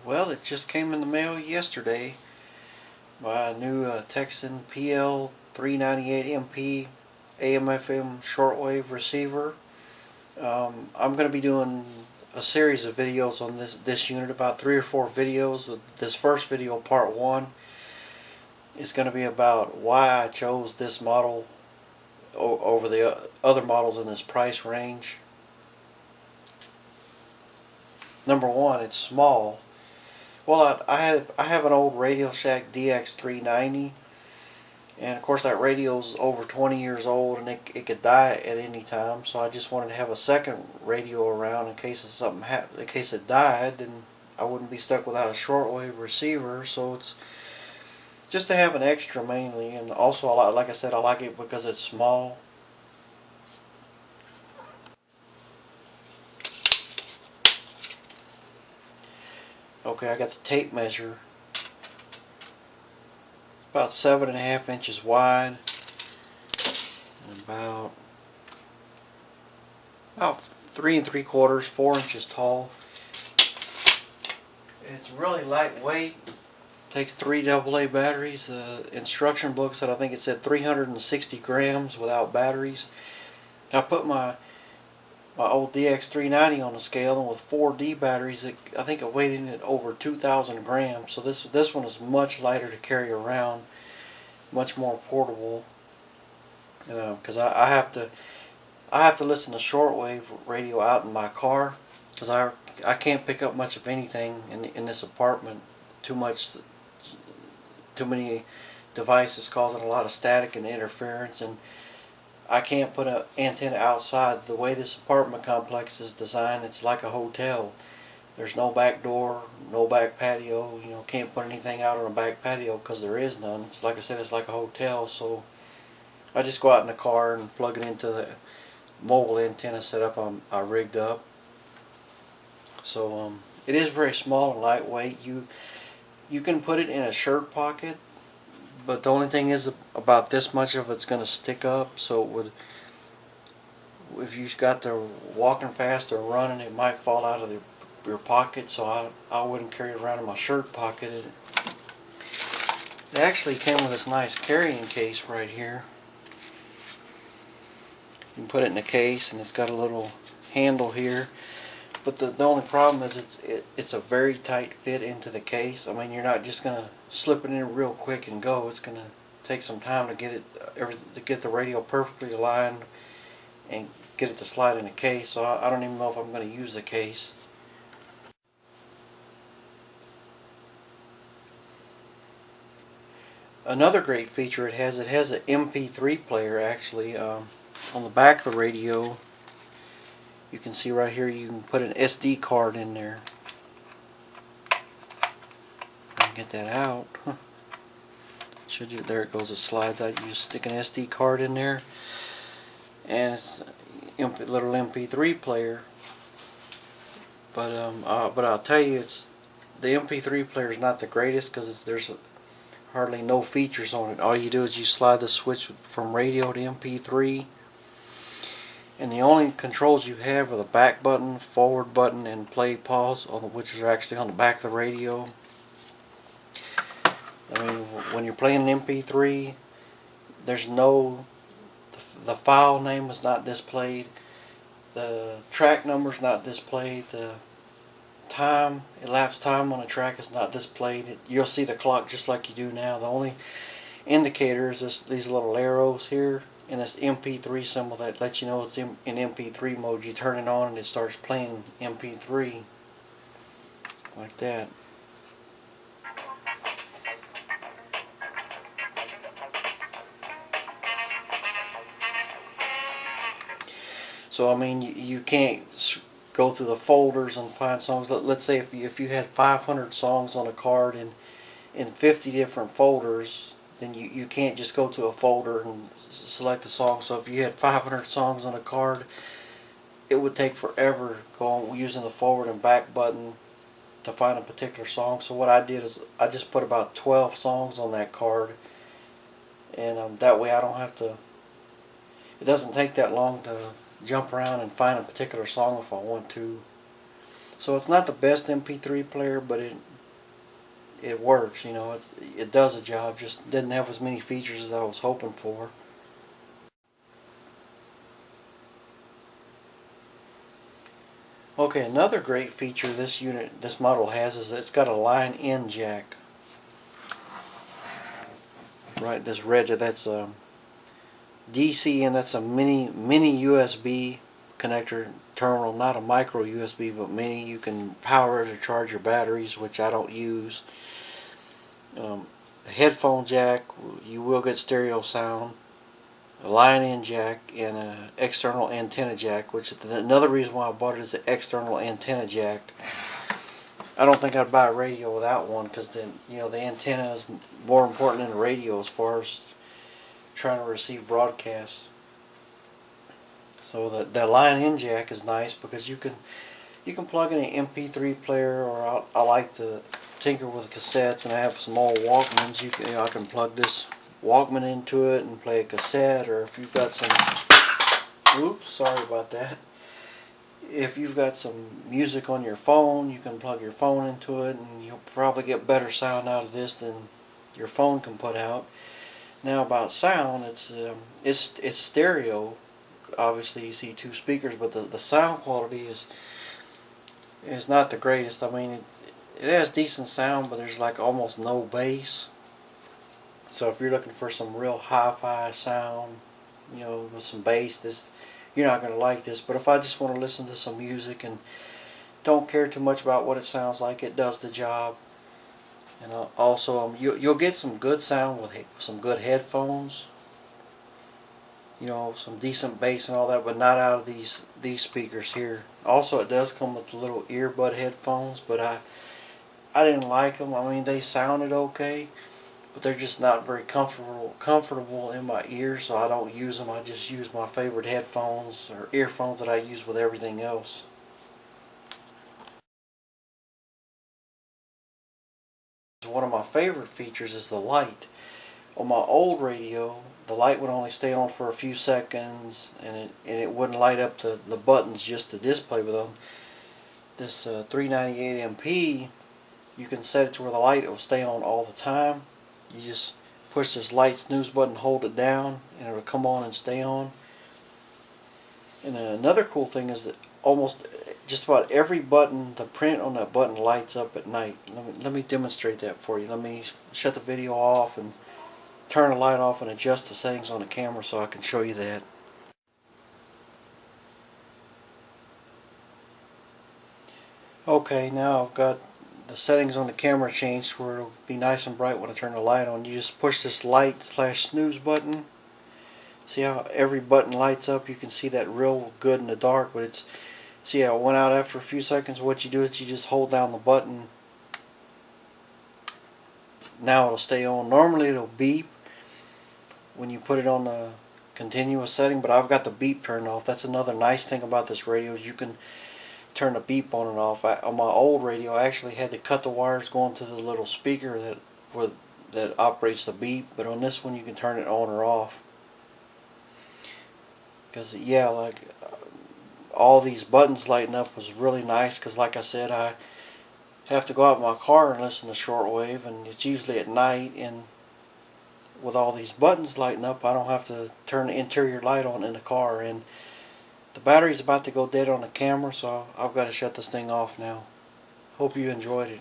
Well, it just came in the mail yesterday. My new Tecsun PL 398MP AM/FM shortwave receiver. I'm going to be doing a series of videos on this unit, about 3 or 4 videos. This first video, part 1, is going to be about why I chose this model over the other models in this price range. Number 1, it's small. Well, I have an old Radio Shack DX390, and of course that radio's over 20 years old, and it could die at any time. So I just wanted to have a second radio around in case of something happened. In case it died, then I wouldn't be stuck without a shortwave receiver. So it's just to have an extra mainly, and also like I said, I like it because it's small. Okay, I got the tape measure. About 7.5 inches wide, and about 3 3/4, 4 inches tall. It's really lightweight. Takes 3 AA batteries. Instruction book said, I think it said 360 grams without batteries. I put my old DX390 on the scale, and with 4D batteries, I think it weighed in at over 2,000 grams. So this one is much lighter to carry around, much more portable. Because I have to listen to shortwave radio out in my car, because I can't pick up much of anything in this apartment. Too many devices causing a lot of static and interference, and I can't put an antenna outside. The way this apartment complex is designed, it's like a hotel. There's no back door, no back patio. Can't put anything out on a back patio because there is none. It's like I said, it's like a hotel. So I just go out in the car and plug it into the mobile antenna setup I rigged up. So it is very small and lightweight. You can put it in a shirt pocket, but the only thing is about this much of it's going to stick up. So it would, if you got to walking fast or running, it might fall out of your pocket. So I wouldn't carry it around in my shirt pocket. It actually came with this nice carrying case right here. You can put it in the case, and it's got a little handle here. But the only problem is it's a very tight fit into the case. I mean, you're not just gonna slip it in real quick and go. It's gonna take some time to get the radio perfectly aligned and get it to slide in the case. So I don't even know if I'm gonna use the case. Another great feature it has an MP3 player actually. On the back of the radio, you can see right here, you can put an SD card in there. Get that out. Should you? There it goes. It slides out. You stick an SD card in there, and it's a little MP3 player. But I'll tell you, the MP3 player is not the greatest because there's hardly no features on it. All you do is you slide the switch from radio to MP3. And the only controls you have are the back button, forward button, and play pause, which is actually on the back of the radio. I mean, when you're playing an MP3, there's the file name is not displayed, the track number is not displayed, the elapsed time on the track is not displayed. You'll see the clock just like you do now. The only indicator is these little arrows here, and this MP3 symbol that lets you know it's in MP3 mode. You turn it on and it starts playing MP3 like that. So I mean, you can't go through the folders and find songs. Let's say if you had 500 songs on a card in 50 different folders, then you can't just go to a folder and select the song. So if you had 500 songs on a card, it would take forever going using the forward and back button to find a particular song. So what I did is I just put about 12 songs on that card, and that way I don't have to. It doesn't take that long to jump around and find a particular song if I want to. So it's not the best MP3 player, but it works. You know, it does a job. Just didn't have as many features as I was hoping for. Okay, another great feature this model has is it's got a line-in jack. Right, this red, that's a DC, and that's a mini USB connector terminal, not a micro USB, but mini. You can power it to charge your batteries, which I don't use. A headphone jack, you will get stereo sound. A line-in jack and an external antenna jack, which is another reason why I bought it is the external antenna jack. I don't think I'd buy a radio without one, because then the antenna is more important than the radio as far as trying to receive broadcasts. So the line-in jack is nice because you can plug in an MP3 player, or I like to tinker with cassettes, and I have some old Walkmans. I can plug this Walkman into it and play a cassette, or if you've got some, oops, sorry about that. If you've got some music on your phone, you can plug your phone into it, and you'll probably get better sound out of this than your phone can put out. Now about sound, it's stereo. Obviously, you see two speakers, but the sound quality is not the greatest. I mean, it has decent sound, but there's like almost no bass. So if you're looking for some real hi-fi sound, with some bass, you're not going to like this. But if I just want to listen to some music and don't care too much about what it sounds like, it does the job. And also, you'll get some good sound with some good headphones. Some decent bass and all that, but not out of these speakers here. Also, it does come with the little earbud headphones, but I didn't like them. I mean, they sounded okay, but they're just not very comfortable in my ears, so I don't use them. I just use my favorite headphones or earphones that I use with everything else. One of my favorite features is the light. On my old radio, the light would only stay on for a few seconds, and it wouldn't light up the buttons just to display with them. This 398MP, you can set it to where the light will stay on all the time. You just push this light snooze button, hold it down, and it'll come on and stay on. And another cool thing is that almost just about every button, the print on that button lights up at night. Let me demonstrate that for you. Let me shut the video off and turn the light off and adjust the settings on the camera so I can show you that. Okay, now I've got the settings on the camera changed where it'll be nice and bright when I turn the light on. You just push this light/snooze button. See how every button lights up? You can see that real good in the dark, but see how it went out after a few seconds? What you do is you just hold down the button. Now it'll stay on. Normally it'll beep when you put it on the continuous setting, but I've got the beep turned off. That's another nice thing about this radio, is you can turn the beep on and off. On my old radio, I actually had to cut the wires going to the little speaker that operates the beep, but on this one you can turn it on or off. Because all these buttons lighting up was really nice, because like I said, I have to go out in my car and listen to shortwave, and it's usually at night, and with all these buttons lighting up, I don't have to turn the interior light on in the car. And the battery's about to go dead on the camera, so I've got to shut this thing off now. Hope you enjoyed it.